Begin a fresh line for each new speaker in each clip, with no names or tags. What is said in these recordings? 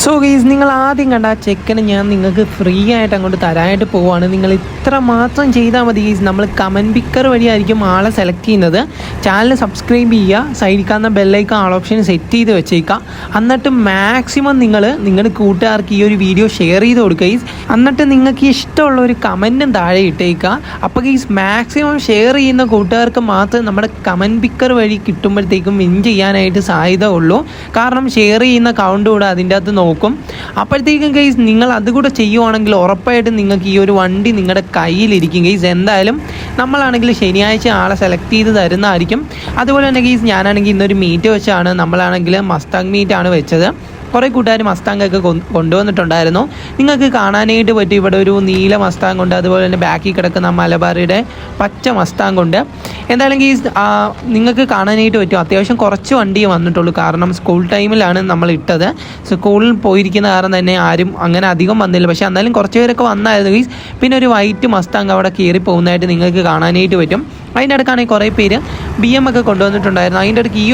So guys, നിങ്ങൾ ആദ്യം കണ്ട ആ ചെക്കന് ഞാൻ നിങ്ങൾക്ക് ഫ്രീ ആയിട്ട് അങ്ങോട്ട് തരാനായിട്ട് പോവുകയാണ്. നിങ്ങൾ ഇത്ര മാത്രം ചെയ്താൽ മതി ഗൈസ്. നമ്മൾ കമൻറ്റ് പിക്കർ വഴിയായിരിക്കും ആളെ സെലക്ട് ചെയ്യുന്നത്. ചാനൽ സബ്സ്ക്രൈബ് ചെയ്യുക, സൈഡിൽ കാണുന്ന ബെല്ലൈക്കൺ ആൾ ഓപ്ഷൻ സെറ്റ് ചെയ്ത് വെച്ചേക്കുക. എന്നിട്ട് മാക്സിമം നിങ്ങളുടെ കൂട്ടുകാർക്ക് ഈ ഒരു വീഡിയോ ഷെയർ ചെയ്ത് കൊടുക്കുക ഗൈസ്. എന്നിട്ട് നിങ്ങൾക്ക് ഇഷ്ടമുള്ള ഒരു കമൻറ്റും താഴെ ഇട്ടേക്കുക. അപ്പോൾ ഗൈസ്, മാക്സിമം ഷെയർ ചെയ്യുന്ന കൂട്ടുകാർക്ക് മാത്രമേ നമ്മുടെ കമൻറ്റ് പിക്കർ വഴി കിട്ടുമ്പോഴത്തേക്കും വിൻ ചെയ്യാനായിട്ട് സാധ്യത ഉള്ളൂ. കാരണം ഷെയർ ചെയ്യുന്ന കൗണ്ട് കൂടെ അതിൻ്റെ അകത്ത് നോക്കും. അപ്പോഴത്തേക്കും ഗൈസ്, നിങ്ങൾ അതുകൂടെ ചെയ്യുവാണെങ്കിൽ ഉറപ്പായിട്ടും നിങ്ങൾക്ക് ഈ ഒരു വണ്ടി നിങ്ങളുടെ കയ്യിലിരിക്കും ഗൈസ്. എന്തായാലും നമ്മളാണെങ്കിൽ ശനിയാഴ്ച ആളെ സെലക്ട് ചെയ്ത് തരുന്നതായിരിക്കും. അതുപോലെ തന്നെ ഗൈസ്, ഞാനാണെങ്കിൽ ഇന്നൊരു മീറ്റ് വെച്ചാണ്, നമ്മളാണെങ്കിൽ മസ്താങ് മീറ്റാണ് വെച്ചത്. കുറേ കൂട്ടുകാർ മസ്താങ്ങൊക്കെ കൊണ്ടുവന്നിട്ടുണ്ടായിരുന്നു. നിങ്ങൾക്ക് കാണാനായിട്ട് പറ്റും. ഇവിടെ ഒരു നീല മസ്താങ് ഉണ്ട്, അതുപോലെ തന്നെ ബാക്കിൽ കിടക്കുന്ന മലബാറിയുടെ പച്ച മസ്താങ് ഉണ്ട്. എന്തായാലും ഗൈസ്, നിങ്ങൾക്ക് കാണാനായിട്ട് പറ്റും. അത്യാവശ്യം കുറച്ച് വണ്ടിയേ വന്നിട്ടുള്ളൂ. കാരണം സ്കൂൾ ടൈമിലാണ് നമ്മൾ ഇട്ടത്. സ്കൂളിൽ പോയിരിക്കുന്ന കാരണം തന്നെ ആരും അങ്ങനെ അധികം വന്നില്ല. പക്ഷേ എന്നാലും കുറച്ച് പേരൊക്കെ വന്നായിരുന്നു ഗൈസ്. പിന്നെ ഒരു വൈറ്റ് മസ്താങ് അവിടെ കയറി പോകുന്നതായിട്ട് നിങ്ങൾക്ക് കാണാനായിട്ട് പറ്റും. അതിൻ്റെ അടുക്കാണെങ്കിൽ കുറേ പേര് BM ഒക്കെ കൊണ്ടുവന്നിട്ടുണ്ടായിരുന്നു. അതിൻ്റെ അടുക്ക് ഈ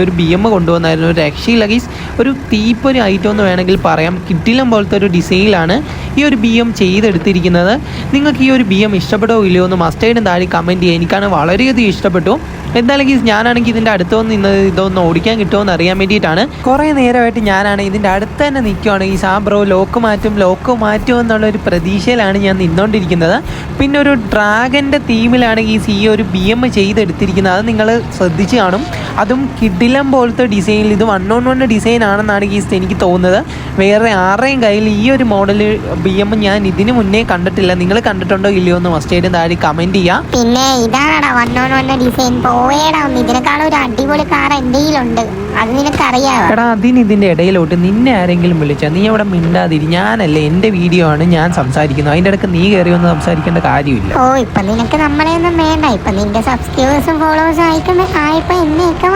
ഒരു BM കൊണ്ടുവന്നായിരുന്നു. ഒരു രക്ഷയില്ല ഗൈസ്. ഒരു തീപ്പൊരു ഐറ്റം എന്ന് വേണമെങ്കിൽ പറയാം. കിട്ടിലം പോലത്തെ ഒരു ഡിസൈനിലാണ് ഈ ഒരു BM ചെയ്തെടുത്തിരിക്കുന്നത്. നിങ്ങൾക്ക് ഈ ഒരു BM ഇഷ്ടപ്പെട്ടോ ഇല്ലയോ എന്ന് മസ്റ്റായിട്ടും താഴെ കമൻറ്റ് ചെയ്യുക. എനിക്കാണ് വളരെയധികം ഇഷ്ടപ്പെട്ടു. എന്തായാലും ഗൈസ്, ഞാനാണെങ്കിൽ ഇതിൻ്റെ അടുത്ത് വന്ന് ഇതൊന്ന് ഓടിക്കാൻ കിട്ടുമോ എന്ന് അറിയാൻ വേണ്ടിയിട്ടാണ്. കുറേ നേരമായിട്ട് ഞാനാണ് ഇതിൻ്റെ അടുത്ത് തന്നെ നിൽക്കുകയാണ് ഗൈസ്. ആ ബ്രോ ലോക്ക് മാറ്റും എന്നുള്ളൊരു പ്രതീക്ഷയിലാണ് ഞാൻ നിന്നുകൊണ്ടിരിക്കുന്നത്. പിന്നെ ഒരു ഡ്രാഗൻ്റെ തീമിലാണ് ഗൈസ് ഈ ഒരു BM ചെയ്തെടുത്തിരിക്കുന്നത്. അത് നിങ്ങൾ ശ്രദ്ധിച്ച് കാണും. അതും കിഡിലം പോലത്തെ ഡിസൈനിൽ. ഇത് 1-on-1 ഡിസൈൻ ആണെന്നാണ് ഗൈസ് എനിക്ക് തോന്നുന്നത്. വേറെ ആരുടെയും കയ്യിൽ ഈ ഒരു മോഡൽ BM ഞാൻ ഇതിന് മുന്നേ കണ്ടിട്ടില്ല. നിങ്ങൾ കണ്ടിട്ടുണ്ടോ ഇല്ലയോ എന്ന് മസ്റ്റായിട്ടും താഴെ കമൻറ്റ് ചെയ്യാം.
പിന്നെ ഇതാണ് 1-on-1 ഡിസൈൻ. ഇതിനെക്കാളും ഒരു അടിപൊളി കാർ എൻ്റെ കയ്യിലുണ്ട്. അത് നിനക്കറിയാമോ?
എടാ, ഇതിൻ്റെ ഇടയിലോട്ട് നിന്നെ ആരെങ്കിലും വിളിച്ചാൽ നീ അവിടെ മിണ്ടാതിരി. ഞാനല്ലേ, എൻ്റെ വീഡിയോ ആണ്, ഞാൻ സംസാരിക്കുന്നു. അതിൻ്റെ ഇടയ്ക്ക് നീ കയറി ഒന്ന് സംസാരിക്കേണ്ട കാര്യമില്ല.
ഓ, ഇപ്പം നിനക്ക് നമ്മളെയൊന്നും വേണ്ട. ഇപ്പം നിന്റെ സബ്സ്ക്രൈബേഴ്സും ഫോളോവേഴ്സും ആയപ്പോൾ എന്നെയൊക്കെ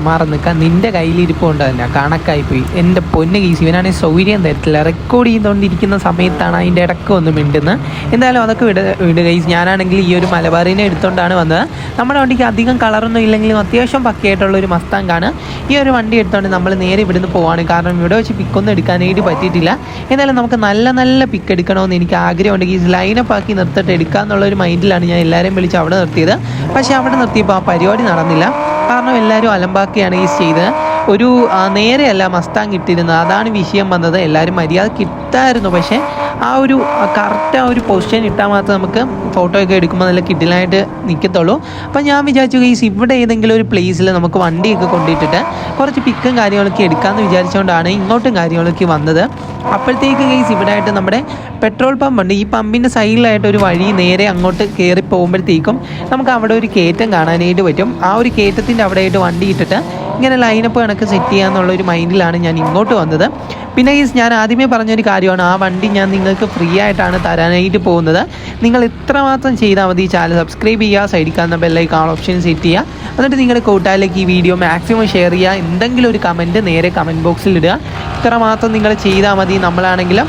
മാറി നിൽക്കാൻ നിന്റെ കയ്യിലിരിപ്പുണ്ട് തന്നെ കണക്കായിപ്പോയി. എൻ്റെ പൊന്ന് ഗീസ്, ഇവനാണെങ്കിൽ സൗകര്യം തരത്തില്ല. റെക്കോർഡ് ചെയ്തുകൊണ്ടിരിക്കുന്ന സമയത്താണ് അതിൻ്റെ ഇടയ്ക്ക് ഒന്ന് മിണ്ടുന്നത്. എന്തായാലും അതൊക്കെ വിടുക ഗീസ്. ഞാനാണെങ്കിൽ ഈ ഒരു മലബാറിനെ എടുത്തുകൊണ്ടാണ് വന്നത്. നമ്മുടെ വണ്ടിക്ക് അധികം കളറൊന്നും ഇല്ലെങ്കിലും അത്യാവശ്യം പക്കയായിട്ടുള്ളൊരു മസ്താങ്കാണ്. ഈ ഒരു വണ്ടി എടുത്തുകൊണ്ട് നമ്മൾ നേരെ ഇവിടുന്ന് പോവാണ്. കാരണം ഇവിടെ വെച്ച് പിക്കൊന്നും എടുക്കാനായിട്ട് പറ്റിയിട്ടില്ല. എന്തായാലും നമുക്ക് നല്ല പിക്ക് എടുക്കണമെന്ന് എനിക്ക് ആഗ്രഹമുണ്ട് ഗീസ്. ലൈനപ്പ് ആക്കി നിർത്തിട്ട് എടുക്കാമെന്നുള്ളൊരു മൈൻഡിലാണ് ഞാൻ എല്ലാവരെയും വിളിച്ച് അവിടെ നിർത്തിയത്. പക്ഷേ അവിടെ നിർത്തിയപ്പോൾ ആ പരിപാടി നടന്നില്ല. കാരണം എല്ലാവരും അലമ്പാക്കിയാണ് ഗീസ് ചെയ്തത്. ഒരു നേരെയല്ല മസ്താങ് ഇട്ടിരുന്നത്. അതാണ് വിഷയം വന്നത്. എല്ലാവരും മര്യാദ കിട്ടായിരുന്നു. പക്ഷേ കറക്റ്റ് ആ ഒരു പൊസിഷൻ ഇട്ടാൽ മാത്രമേ നമുക്ക് ഫോട്ടോ ഒക്കെ എടുക്കുമ്പോൾ നല്ല കിഡിലായിട്ട് നിൽക്കത്തുള്ളൂ. അപ്പോൾ ഞാൻ വിചാരിച്ചു ഗൈസ്, ഇവിടെ ഏതെങ്കിലും ഒരു പ്ലേസിൽ നമുക്ക് വണ്ടിയൊക്കെ കൊണ്ടിട്ടിട്ട് കുറച്ച് പിക്കും കാര്യങ്ങളൊക്കെ എടുക്കാമെന്ന് വിചാരിച്ചുകൊണ്ടാണ് ഇങ്ങോട്ടും കാര്യങ്ങളൊക്കെ വന്നത്. അപ്പോഴത്തേക്ക് ഗൈസ്, ഇവിടെ ആയിട്ട് നമ്മുടെ പെട്രോൾ പമ്പ് ഉണ്ട്. ഈ പമ്പിൻ്റെ സൈഡിലായിട്ട് ഒരു വഴി നേരെ അങ്ങോട്ട് കയറി പോകുമ്പോഴത്തേക്കും നമുക്ക് അവിടെ ഒരു കയറ്റം കാണാനായിട്ട് പറ്റും. ആ ഒരു കയറ്റത്തിൻ്റെ അവിടെ ആയിട്ട് വണ്ടി ഇട്ടിട്ട് ഇങ്ങനെ ലൈനപ്പ് കണക്ക് സെറ്റ് ചെയ്യാന്നുള്ളൊരു മൈൻഡിലാണ് ഞാൻ ഇങ്ങോട്ട് വന്നത്. പിന്നെ ഗൈസ്, ഞാൻ ആദ്യമേ പറഞ്ഞൊരു കാര്യമാണ്, ആ വണ്ടി ഞാൻ നിങ്ങൾക്ക് ഫ്രീ ആയിട്ടാണ് തരാനായിട്ട് പോകുന്നത്. നിങ്ങൾ ഇത്രമാത്രം ചെയ്താൽ മതി. ചാനൽ സബ്സ്ക്രൈബ് ചെയ്യുക, സൈഡിൽ കാണുന്ന ബെല്ലൈക്കൺ ആൾ ഓപ്ഷൻ സെറ്റ് ചെയ്യുക. എന്നിട്ട് നിങ്ങളുടെ കൂട്ടുകാരിലേക്ക് ഈ വീഡിയോ മാക്സിമം ഷെയർ ചെയ്യുക. എന്തെങ്കിലും ഒരു കമൻറ്റ് നേരെ കമൻറ്റ് ബോക്സിൽ ഇടുക. ഇത്രമാത്രം നിങ്ങൾ ചെയ്താൽ മതി. നമ്മളാണെങ്കിലും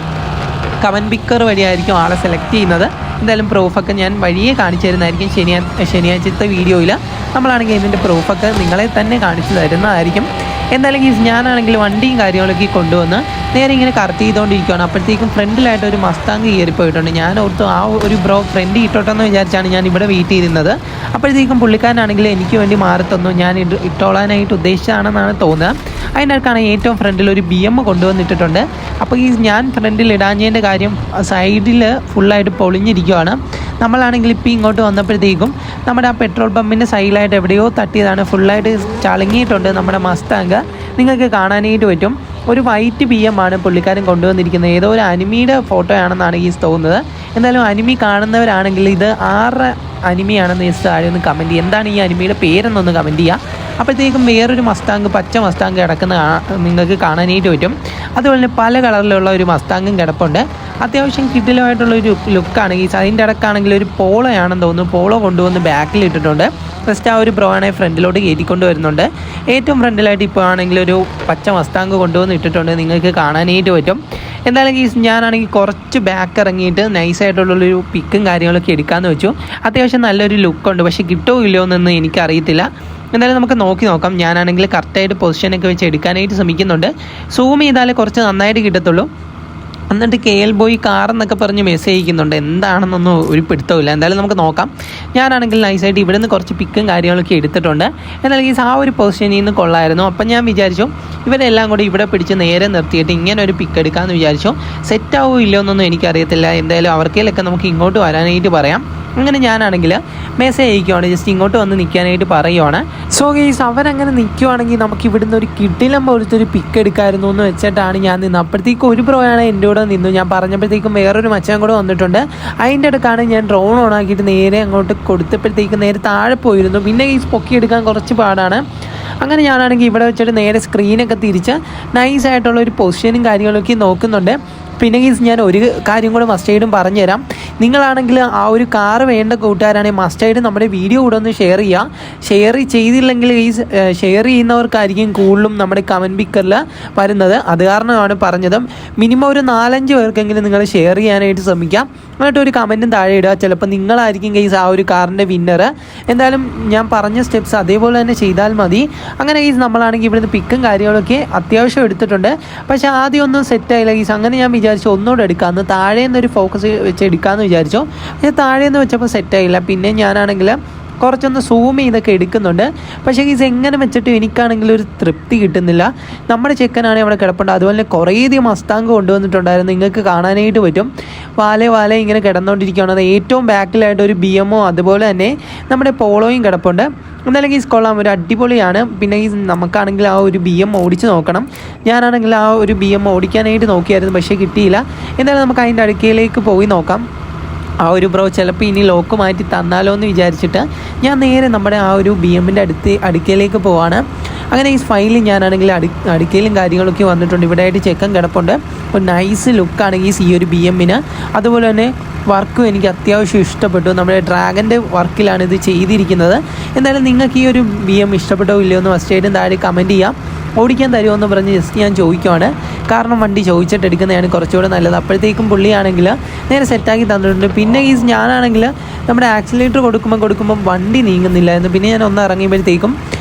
കമൻറ്റ് പിക്കർ വഴിയായിരിക്കും ആളെ സെലക്ട് ചെയ്യുന്നത്. എന്തായാലും പ്രൂഫൊക്കെ ഞാൻ വഴിയെ കാണിച്ചു തരുന്നതായിരിക്കും. ശനിയാഴ്ചത്തെ വീഡിയോയിൽ നമ്മളാണെങ്കിൽ ഇതിൻ്റെ പ്രൂഫൊക്കെ നിങ്ങളെ തന്നെ കാണിച്ചു തരുന്നതായിരിക്കും. എന്തായാലും ഗീസ്, ഞാനാണെങ്കിൽ വണ്ടിയും കാര്യങ്ങളൊക്കെ കൊണ്ടുവന്ന് നേരെ ഇങ്ങനെ കറക്റ്റ് ചെയ്തുകൊണ്ടിരിക്കുകയാണ്. അപ്പോഴത്തേക്കും ഫ്രണ്ടിലായിട്ട് ഒരു മസ്താങ് കയറിപ്പോയിട്ടുണ്ട്. ഞാൻ ഓർത്തു ആ ഒരു ബ്രോ ഫ്രണ്ട് ഇട്ടോട്ടെന്ന് വിചാരിച്ചാണ് ഞാൻ ഇവിടെ വെയിറ്റ് ചെയ്തിരുന്നത്. അപ്പോഴത്തേക്കും പുള്ളിക്കാരനാണെങ്കിൽ എനിക്ക് വേണ്ടി മാറി തന്നു. ഞാൻ ഇട്ടോളാനായിട്ട് ഉദ്ദേശിച്ചാണെന്നാണ് തോന്നുന്നത്. അതിനടുക്കാണ് ഏറ്റവും ഫ്രണ്ടിൽ ഒരു BM കൊണ്ടുവന്നിട്ടിട്ടുണ്ട്. അപ്പോൾ ഈ ഞാൻ ഫ്രണ്ടിൽ ഇടാഞ്ഞതിൻ്റെ കാര്യം സൈഡിൽ ഫുള്ളായിട്ട് പൊളിഞ്ഞിരിക്കുകയാണ്. നമ്മളാണെങ്കിൽ ഇപ്പോൾ ഇങ്ങോട്ട് വന്നപ്പോഴത്തേക്കും നമ്മുടെ ആ പെട്രോൾ പമ്പിൻ്റെ സൈഡിലായിട്ട് എവിടെയോ തട്ടിയതാണ്. ഫുള്ളായിട്ട് ചളുങ്ങിയിട്ടുണ്ട് നമ്മുടെ മസ്താങ്. നിങ്ങൾക്ക് കാണാനായിട്ട് പറ്റും. ഒരു വൈറ്റ് BM ആണ് പുള്ളിക്കാരൻ കൊണ്ടുവന്നിരിക്കുന്നത്. ഏതോ ഒരു അനിമിയുടെ ഫോട്ടോ ആണെന്നാണ് ഈ തോന്നുന്നത്. എന്തായാലും അനിമി കാണുന്നവരാണെങ്കിൽ ഇത് ആറ് അനിമിയാണെന്ന് ജസ്റ്റ് താഴെ ഒന്ന് കമൻറ്റ് ചെയ്യുക. എന്താണ് ഈ അനിമിയുടെ പേരെന്നൊന്ന് കമൻറ്റ് ചെയ്യുക. അപ്പോഴത്തേക്കും വേറൊരു മസ്താങ്, പച്ച മസ്താങ് കിടക്കുന്ന നിങ്ങൾക്ക് കാണാനായിട്ട് പറ്റും. അതുപോലെ തന്നെ പല കളറിലുള്ള ഒരു മസ്താങ്ങും കിടപ്പുണ്ട്. അത്യാവശ്യം കിഡിലുമായിട്ടുള്ളൊരു ലുക്കാണ് ഗീസ്. അതിൻ്റെ ഇടക്കാണെങ്കിൽ ഒരു പോളോയാണെന്ന് തോന്നുന്നു. പോളോ കൊണ്ടുവന്ന് ബാക്കിൽ ഇട്ടിട്ടുണ്ട്. ഫസ്റ്റ് ആ ഒരു ബ്രോ ആണെങ്കിൽ ഫ്രണ്ടിലോട്ട് കയറ്റിക്കൊണ്ട് വരുന്നുണ്ട്. ഏറ്റവും ഫ്രണ്ടിലായിട്ട് ഇപ്പോൾ ആണെങ്കിൽ ഒരു പച്ച മസ്താങ് കൊണ്ടുവന്ന് ഇട്ടിട്ടുണ്ട്. നിങ്ങൾക്ക് കാണാനായിട്ട് പറ്റും. എന്തായാലും ഗീസ്, ഞാനാണെങ്കിൽ കുറച്ച് ബാക്ക് ഇറങ്ങിയിട്ട് നൈസായിട്ടുള്ളൊരു പിക്കും കാര്യങ്ങളൊക്കെ എടുക്കാമെന്ന് വെച്ചു. അത്യാവശ്യം നല്ലൊരു ലുക്കുണ്ട്. പക്ഷേ കിട്ടുമോ ഇല്ലയോ എന്നൊന്നും എനിക്കറിയത്തില്ല. എന്തായാലും നമുക്ക് നോക്കാം. ഞാനാണെങ്കിൽ കറക്റ്റായിട്ട് പൊസിഷനൊക്കെ വെച്ച് എടുക്കാനായിട്ട് ശ്രമിക്കുന്നുണ്ട്. സൂം ചെയ്താലേ കുറച്ച് നന്നായിട്ട് കിട്ടത്തുള്ളൂ. എന്നിട്ട് KL ബോയ് കാർ എന്നൊക്കെ പറഞ്ഞ് മെസ്സേജ് അയക്കുന്നുണ്ട്. എന്താണെന്നൊന്നും ഒരു പിടുത്തമില്ല. എന്തായാലും നമുക്ക് നോക്കാം. ഞാനാണെങ്കിൽ നൈസായിട്ട് ഇവിടെ നിന്ന് കുറച്ച് പിക്കും കാര്യങ്ങളൊക്കെ എടുത്തിട്ടുണ്ട്. എന്നാൽ ആ ഒരു പൊസിഷനിൽ നിന്ന് കൊള്ളായിരുന്നു. അപ്പം ഞാൻ വിചാരിച്ചു ഇവരെല്ലാം കൂടി ഇവിടെ പിടിച്ച് നേരെ നിർത്തിയിട്ട് ഇങ്ങനെ ഒരു പിക്ക് എടുക്കാമെന്ന് വിചാരിച്ചു. സെറ്റാവോ ഇല്ലയോ എന്നൊന്നും എനിക്കറിയത്തില്ല. എന്തായാലും അവർക്കേലൊക്കെ നമുക്ക് ഇങ്ങോട്ട് വരാനായിട്ട് പറയാം. അങ്ങനെ ഞാനാണെങ്കിൽ മെസ്സേജ് അയക്കുവാണ്, ജസ്റ്റ് ഇങ്ങോട്ട് വന്ന് നിൽക്കാനായിട്ട് പറയുവാണ്. സോ ഗൈസ് അവരങ്ങനെ നിൽക്കുവാണെങ്കിൽ നമുക്ക് ഇവിടുന്ന് ഒരു കിടിലം പോലത്തെ ഒരു പിക്ക് എടുക്കാമായിരുന്നു എന്ന് വെച്ചിട്ടാണ് ഞാൻ നിന്ന്. അപ്പോഴത്തേക്കും ഒരു ബ്രോയാണ് എൻ്റെ കൂടെ നിന്നു. ഞാൻ പറഞ്ഞപ്പോഴത്തേക്കും വേറൊരു മച്ചാൻ കൂടെ വന്നിട്ടുണ്ട്. അതിൻ്റെ അടുക്കാണ് ഞാൻ ഡ്രോൺ ഓൺ ആക്കിയിട്ട് നേരെ അങ്ങോട്ട് കൊടുത്തപ്പോഴത്തേക്കും നേരെ താഴെ പോയിരുന്നു. പിന്നെ ഈ പൊക്കിയെടുക്കാൻ കുറച്ച് പാടാണ്. അങ്ങനെ ഞാനാണെങ്കിൽ ഇവിടെ വെച്ചിട്ട് നേരെ സ്ക്രീനൊക്കെ തിരിച്ച് നൈസായിട്ടുള്ള ഒരു പൊസിഷനും കാര്യങ്ങളൊക്കെ നോക്കുന്നുണ്ട്. പിന്നെ ഞാൻ ഒരു കാര്യം കൂടെ മസ്റ്റായിട്ടും പറഞ്ഞുതരാം. നിങ്ങളാണെങ്കിൽ ആ ഒരു കാറ് വേണ്ട കൂട്ടുകാരാണെങ്കിൽ മസ്റ്റായിട്ട് നമ്മുടെ വീഡിയോ കൂടെ ഒന്ന് ഷെയർ ചെയ്യുക. ഷെയർ ചെയ്തില്ലെങ്കിൽ ഷെയർ ചെയ്യുന്നവർക്കായിരിക്കും കൂടുതലും നമ്മുടെ കമൻറ്റ് പിക്കറിൽ വരുന്നത്. അത് കാരണമാണ് പറഞ്ഞത്. മിനിമം ഒരു 4-5 പേർക്കെങ്കിലും നിങ്ങൾ ഷെയർ ചെയ്യാനായിട്ട് ശ്രമിക്കാം. എന്നിട്ട് ഒരു കമൻറ്റും താഴെ ഇടുക. ചിലപ്പോൾ നിങ്ങളായിരിക്കും ആ ഒരു കാറിൻ്റെ വിന്നർ. എന്തായാലും ഞാൻ പറഞ്ഞ സ്റ്റെപ്സ് അതേപോലെ തന്നെ ചെയ്താൽ മതി. അങ്ങനെ നമ്മളാണെങ്കിൽ ഇവിടുന്ന് പിക്കും കാര്യങ്ങളൊക്കെ അത്യാവശ്യം എടുത്തിട്ടുണ്ട്. പക്ഷേ ആദ്യം ഒന്നും സെറ്റായില്ല അങ്ങനെ ഞാൻ വിചാരിച്ചു ഒന്നുകൂടെ എടുക്കാമെന്ന്, താഴെ നിന്നൊരു ഫോക്കസ് വെച്ച് എടുക്കാമെന്ന് വിചാരിച്ചു. പക്ഷേ താഴെ നിന്ന് വെച്ചപ്പോൾ സെറ്റായില്ല. പിന്നെ ഞാനാണെങ്കിൽ കുറച്ചൊന്ന് സൂം ചെയ്തൊക്കെ എടുക്കുന്നുണ്ട്. പക്ഷേ എങ്ങനെ വെച്ചിട്ട് എനിക്കാണെങ്കിൽ ഒരു തൃപ്തി കിട്ടുന്നില്ല. നമ്മുടെ ചെക്കനാണെങ്കിൽ അവിടെ കിടപ്പുണ്ട്. അതുപോലെ കുറേയധികം മസ്താങ്ക് കൊണ്ടുവന്നിട്ടുണ്ടായിരുന്നു. നിങ്ങൾക്ക് കാണാനായിട്ട് പറ്റും. വാലെ ഇങ്ങനെ കിടന്നുകൊണ്ടിരിക്കുകയാണ്. അത് ഏറ്റവും ബാക്കിലായിട്ട് ഒരു BMO അതുപോലെ തന്നെ നമ്മുടെ പോളോയും കിടപ്പുണ്ട്. എന്തായാലും കൊള്ളാം, ഒരു അടിപൊളിയാണ്. പിന്നെ നമുക്കാണെങ്കിൽ ആ ഒരു BM ഓടിച്ച് നോക്കണം. ഞാനാണെങ്കിൽ ആ ഒരു BM ഓടിക്കാനായിട്ട് നോക്കിയായിരുന്നു, പക്ഷേ കിട്ടിയില്ല. എന്തായാലും നമുക്ക് അതിൻ്റെ അടുക്കയിലേക്ക് പോയി നോക്കാം. ആ ഒരു ബ്രോ ചിലപ്പോൾ ഇനി ലോക്ക് മാറ്റി തന്നാലോ എന്ന് വിചാരിച്ചിട്ട് ഞാൻ നേരെ നമ്മുടെ ആ ഒരു BMൻ്റെ അടുക്കയിലേക്ക് പോവാണ്. അങ്ങനെ ഫയലിൽ ഞാനാണെങ്കിൽ അടുക്കയിലും കാര്യങ്ങളൊക്കെ വന്നിട്ടുണ്ട്. ഇവിടെ ആയിട്ട് ചെക്കൻ കിടപ്പുണ്ട്. ഒരു നൈസ് ലുക്കാണ് ഈ ഒരു BMന്. അതുപോലെ തന്നെ വർക്കും എനിക്ക് അത്യാവശ്യം ഇഷ്ടപ്പെട്ടു. നമ്മുടെ ഡ്രാഗൻ്റെ വർക്കിലാണ് ഇത് ചെയ്തിരിക്കുന്നത്. എന്തായാലും നിങ്ങൾക്ക് ഈ ഒരു BM ഇഷ്ടപ്പെട്ടോ ഇല്ലയോ എന്ന് ഫസ്റ്റായിട്ടും താഴെ കമൻറ്റ് ചെയ്യാം. ഓടിക്കാൻ തരുമോ എന്ന് പറഞ്ഞ് ജസ്റ്റ് ഞാൻ ചോദിക്കുവാണ്. കാരണം വണ്ടി ചോദിച്ചിട്ട് എടുക്കുന്നതാണ് കുറച്ചുകൂടെ നല്ലത്. അപ്പോഴത്തേക്കും പുള്ളിയാണെങ്കിൽ നേരെ സെറ്റാക്കി തന്നിട്ടുണ്ട്. പിന്നെ ഞാനാണെങ്കിൽ നമ്മുടെ ആക്സിലേറ്റർ കൊടുക്കുമ്പം വണ്ടി നീങ്ങുന്നില്ലായിരുന്നു. പിന്നെ ഞാൻ ഒന്ന് ഇറങ്ങിയപ്പോഴത്തേക്കും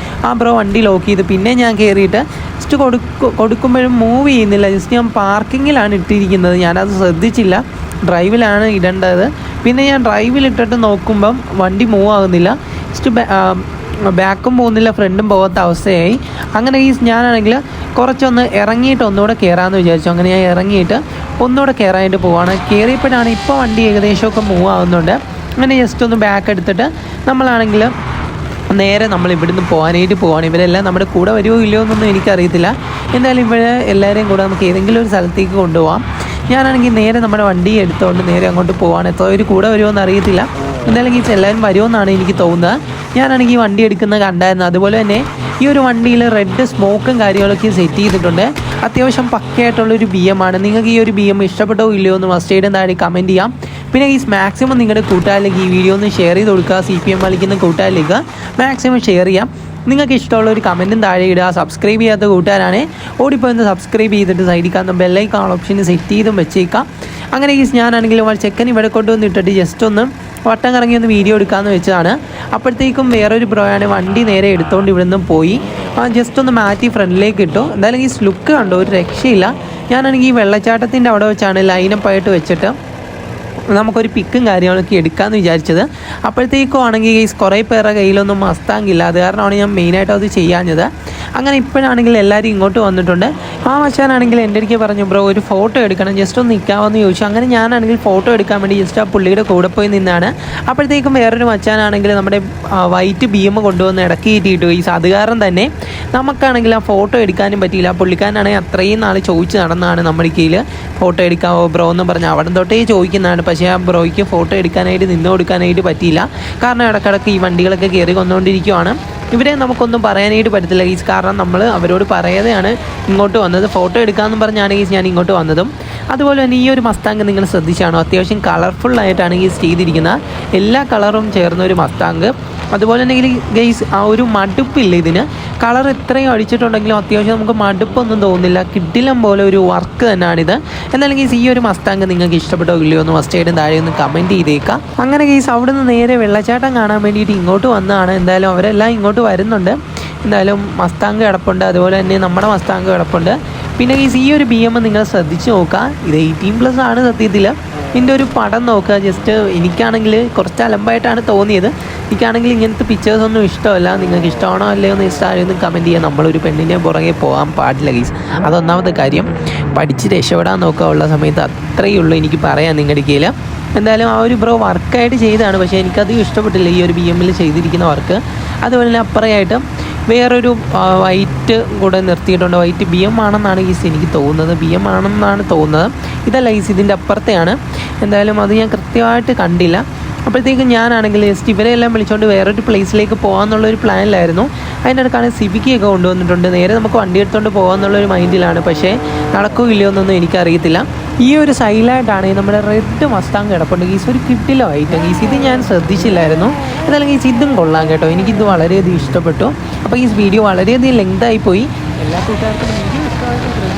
ആ ബ്രോ വണ്ടി ലോക്ക് ചെയ്ത് പിന്നെ ഞാൻ കയറിയിട്ട് ജസ്റ്റ് കൊടുക്കുമ്പോഴും മൂവ് ചെയ്യുന്നില്ല. ജസ്റ്റ് ഞാൻ പാർക്കിങ്ങിലാണ് ഇട്ടിരിക്കുന്നത്. ഞാനത് ശ്രദ്ധിച്ചില്ല. ഡ്രൈവിലാണ് ഇടേണ്ടത്. പിന്നെ ഞാൻ ഡ്രൈവിലിട്ടിട്ട് നോക്കുമ്പം വണ്ടി മൂവ് ആകുന്നില്ല. ജസ്റ്റ് ബാക്കും പോകുന്നില്ല, ഫ്രണ്ടും പോകാത്ത അവസ്ഥയായി. അങ്ങനെ ഞാനാണെങ്കിൽ കുറച്ചൊന്ന് ഇറങ്ങിയിട്ട് ഒന്നുകൂടെ കയറാമെന്ന് വിചാരിച്ചു. അങ്ങനെ ഞാൻ ഇറങ്ങിയിട്ട് ഒന്നുകൂടെ കയറാനായിട്ട് പോവാണ്. കയറിയപ്പോഴാണ് ഇപ്പോൾ വണ്ടി ഏകദേശമൊക്കെ മൂവ് ആകുന്നുണ്ട്. അങ്ങനെ ജസ്റ്റ് ഒന്ന് ബാക്ക് എടുത്തിട്ട് നമ്മളാണെങ്കിൽ നേരെ നമ്മൾ ഇവിടുന്ന് പോകാനായിട്ട് പോവാണ്. ഇവരെല്ലാം നമ്മുടെ കൂടെ വരുമോ ഇല്ലയോ എന്നൊന്നും എനിക്കറിയത്തില്ല. എന്തായാലും ഇവിടെ എല്ലാവരെയും കൂടെ നമുക്ക് ഏതെങ്കിലും ഒരു സ്ഥലത്തേക്ക് കൊണ്ടുപോകാം. ഞാനാണെങ്കിൽ നേരെ നമ്മുടെ വണ്ടി എടുത്തുകൊണ്ട് നേരെ അങ്ങോട്ട് പോവാണ്. എത്ര പേര് കൂടെ വരുമോ എന്ന് അറിയത്തില്ല. എന്തായാലും എല്ലാവരും വരുമെന്നാണ് എനിക്ക് തോന്നുന്നത്. ഞാനാണെങ്കിൽ ഈ വണ്ടി എടുക്കുന്നത് കണ്ടായിരുന്നു. അതുപോലെ തന്നെ ഈ ഒരു വണ്ടിയിൽ റെഡ് സ്മോക്കും കാര്യങ്ങളൊക്കെ സെറ്റ് ചെയ്തിട്ടുണ്ട്. അത്യാവശ്യം പക്കയായിട്ടുള്ളൊരു BM ആണ്. നിങ്ങൾക്ക് ഈ ഒരു BM ഇഷ്ടപ്പെട്ടോ ഇല്ലയോ എന്ന് മസ്റ്റായിട്ടും താഴെ കമൻറ്റ് ചെയ്യാം. പിന്നെ മാക്സിമം നിങ്ങളുടെ കൂട്ടുകാരിലേക്ക് ഈ വീഡിയോ ഒന്ന് ഷെയർ ചെയ്ത് കൊടുക്കുക. CPM കളിക്കുന്ന കൂട്ടുകാരിലേക്ക് മാക്സിമം ഷെയർ ചെയ്യാം. നിങ്ങൾക്ക് ഇഷ്ടമുള്ള ഒരു കമൻറ്റും താഴെ ഇടുക. സബ്സ്ക്രൈബ് ചെയ്യാത്ത കൂട്ടുകാരാണ് ഓടിപ്പോയി സബ്സ്ക്രൈബ് ചെയ്തിട്ട് സൈഡിൽ കാണുന്ന ബെല്ലൈക്കൺ ഓപ്ഷന് സെറ്റ് ചെയ്തും വെച്ചേക്കാം. അങ്ങനെ ഞാനാണെങ്കിലും ചെക്കൻ ഇവിടെ കൊണ്ടുവന്ന് ഇട്ടിട്ട് ജസ്റ്റ് ഒന്ന് വട്ടം കറങ്ങി ഒന്ന് വീഡിയോ എടുക്കാമെന്ന് വെച്ചതാണ്. അപ്പോഴത്തേക്കും വേറൊരു ബ്രോയാണ് വണ്ടി നേരെ എടുത്തുകൊണ്ട് ഇവിടെ നിന്നും പോയി. ജസ്റ്റ് ഒന്ന് മാറ്റി ഫ്രണ്ടിലേക്ക് ഇട്ടു. എന്തായാലും ലുക്ക് കണ്ടോ, ഒരു രക്ഷയില്ല. ഞാനാണെങ്കിൽ ഈ വെള്ളച്ചാട്ടത്തിൻ്റെ അവിടെ വെച്ചാണ് ലൈനപ്പായിട്ട് വെച്ചിട്ട് നമുക്കൊരു പിക്കും കാര്യങ്ങളൊക്കെ എടുക്കാമെന്ന് വിചാരിച്ചത്. അപ്പോഴത്തേക്കും ആണെങ്കിൽ കുറേ പേരുടെ കയ്യിലൊന്നും മസ്താങ്കില്ല. അത് കാരണമാണ് ഞാൻ മെയിനായിട്ട് അത് ചെയ്യാഞ്ഞത്. അങ്ങനെ ഇപ്പോഴാണെങ്കിൽ എല്ലാവരും ഇങ്ങോട്ട് വന്നിട്ടുണ്ട്. ആ മച്ചാനാണെങ്കിൽ എൻ്റെ അടുക്ക് പറഞ്ഞു, ബ്രോ ഒരു ഫോട്ടോ എടുക്കണം, ജസ്റ്റ് ഒന്ന് നിൽക്കാമെന്ന് ചോദിച്ചു. അങ്ങനെ ഞാനാണെങ്കിൽ ഫോട്ടോ എടുക്കാൻ വേണ്ടി ജസ്റ്റ് ആ പുള്ളിയുടെ കൂടെ പോയി നിന്നാണ്. അപ്പോഴത്തേക്കും വേറൊരു മച്ചാനാണെങ്കിൽ നമ്മുടെ വൈറ്റ് BM കൊണ്ടുവന്ന് ഇടയ്ക്ക് കയറ്റിയിട്ട് പോയി. അത് കാരണം തന്നെ നമുക്കാണെങ്കിൽ ആ ഫോട്ടോ എടുക്കാനും പറ്റിയില്ല. പുള്ളിക്കാരനാണെങ്കിൽ അത്രയും നാൾ ചോദിച്ച് നടന്നതാണ് നമ്മുടെ കയ്യിൽ ഫോട്ടോ എടുക്കാമോ ബ്രോ എന്ന് പറഞ്ഞ് അവിടെ തൊട്ടേ ചോദിക്കുന്നതാണ്. പക്ഷേ ആ ബ്രോയ്ക്ക് ഫോട്ടോ എടുക്കാനായിട്ട് നിന്ന് കൊടുക്കാനായിട്ട് പറ്റിയില്ല. കാരണം ഇടയ്ക്കിടയ്ക്ക് ഈ വണ്ടികളൊക്കെ കയറി കൊന്നുകൊണ്ടിരിക്കുവാണ്. ഇവരെ നമുക്കൊന്നും പറയാനായിട്ട് പറ്റത്തില്ല കാരണം നമ്മൾ അവരോട് പറയാതെയാണ് ഇങ്ങോട്ട് വന്നത്. ഫോട്ടോ എടുക്കാമെന്ന് പറഞ്ഞാണ് ഞാൻ ഇങ്ങോട്ട് വന്നതും. അതുപോലെ തന്നെ ഈ ഒരു മസ്താങ്ക് നിങ്ങൾ ശ്രദ്ധിച്ചാണോ, അത്യാവശ്യം കളർഫുള്ളായിട്ടാണ് ഈ ചെയ്തിരിക്കുന്നത്. എല്ലാ കളറും ചേർന്ന ഒരു മസ്താങ്ക്. അതുപോലെ തന്നെ ഗൈസ് ആ ഒരു മടുപ്പില്ല ഇതിന്. കളർ എത്രയും അടിച്ചിട്ടുണ്ടെങ്കിലും അത്യാവശ്യം നമുക്ക് മടുപ്പൊന്നും തോന്നുന്നില്ല. കിടിലം പോലെ ഒരു വർക്ക് തന്നെയാണിത്. എന്നാലും ഗൈസ് ഈ ഒരു മസ്താങ്ക് നിങ്ങൾക്ക് ഇഷ്ടപ്പെട്ടോ ഇല്ലയോ എന്ന് മസ്റ്റായിട്ടും താഴെ ഒന്ന് കമൻറ്റ് ചെയ്തേക്കാം. അങ്ങനെ ഗൈസ് അവിടെ നിന്ന് നേരെ വെള്ളച്ചാട്ടം കാണാൻ വേണ്ടിയിട്ട് ഇങ്ങോട്ട് വന്നതാണ്. എന്തായാലും അവരെല്ലാം ഇങ്ങോട്ട് വരുന്നുണ്ട്. എന്തായാലും മസ്താങ്ക് കിടപ്പുണ്ട്, അതുപോലെ തന്നെ നമ്മുടെ മസ്താങ്ക് കിടപ്പുണ്ട്. പിന്നെ ഗൈസ് ഈ ഒരു BM നിങ്ങൾ ശ്രദ്ധിച്ച് നോക്കുക, ഇത് 18+ ആണ് സത്യത്തിൽ. ഇതിൻ്റെ ഒരു പടം നോക്കുക. ജസ്റ്റ് എനിക്കാണെങ്കിൽ കുറച്ച് അലമ്പായിട്ടാണ് തോന്നിയത്. എനിക്കാണെങ്കിൽ ഇങ്ങനത്തെ പിക്ചേഴ്സൊന്നും ഇഷ്ടമല്ല. നിങ്ങൾക്ക് ഇഷ്ടമാണോ അല്ലയോ എന്ന് ഇഷ്ടമായൊന്നും കമൻറ്റ് ചെയ്യാം. നമ്മളൊരു പെണ്ണിൻ്റെ പുറകെ പോകാൻ പാടില്ല ഗൈസ്, അതൊന്നാമത്തെ കാര്യം. പഠിച്ച് രക്ഷപ്പെടാൻ നോക്കുക ഉള്ള സമയത്ത്. അത്രയേ ഉള്ളൂ എനിക്ക് പറയാം നിങ്ങളുടെ കയ്യിൽ. എന്തായാലും ആ ഒരു ബ്രോ വർക്കായിട്ട് ചെയ്തതാണ്, പക്ഷേ എനിക്കത് ഇഷ്ടപ്പെട്ടില്ല ഈ ഒരു BM ചെയ്തിരിക്കുന്ന വർക്ക്. അതുപോലെ തന്നെ അപ്പുറമായിട്ട് വേറൊരു വൈറ്റ് കൂടെ നിർത്തിയിട്ടുണ്ട്. വൈറ്റ് BM ആണെന്നാണ് ഗീസ് എനിക്ക് തോന്നുന്നത്. BM ആണെന്നാണ് തോന്നുന്നത്. ഇതല്ല ഗീസ്, ഇതിൻ്റെ അപ്പുറത്തെയാണ്. എന്തായാലും അത് ഞാൻ കൃത്യമായിട്ട് കണ്ടില്ല. അപ്പോഴത്തേക്കും ഞാനാണെങ്കിൽ ജസ്റ്റ് ഇവരെല്ലാം വിളിച്ചുകൊണ്ട് വേറൊരു പ്ലേസിലേക്ക് പോകാമെന്നുള്ളൊരു പ്ലാനിലായിരുന്നു. അതിൻ്റെ അടുക്കാണ് സിവിക്കൊക്കെ കൊണ്ടുവന്നിട്ടുണ്ട്. നേരെ നമുക്ക് വണ്ടി എടുത്തുകൊണ്ട് പോകാമെന്നുള്ളൊരു മൈൻഡിലാണ്. പക്ഷേ നടക്കുകയോ ഇല്ലയോ എന്നൊന്നും എനിക്കറിയത്തില്ല. ഈ ഒരു സൈഡിലായിട്ടാണ് നമ്മുടെ റെഡ് മസ്താങ്ക് കിടപ്പുണ്ട് ഗീസ്. ഒരു കിട്ടിലോ ഐറ്റം ഗീസ്, ഇത് ഞാൻ ശ്രദ്ധിച്ചില്ലായിരുന്നു. എന്നാലും ഗീസ് ഇതും കൊള്ളാം കേട്ടോ, എനിക്കിത് വളരെയധികം ഇഷ്ടപ്പെട്ടു. അപ്പോൾ ഈ വീഡിയോ വളരെയധികം ലെങ്തായി പോയി. എല്ലാ കൂട്ടുകാർക്കും വീഡിയോ ഇഷ്ടമായിട്ട്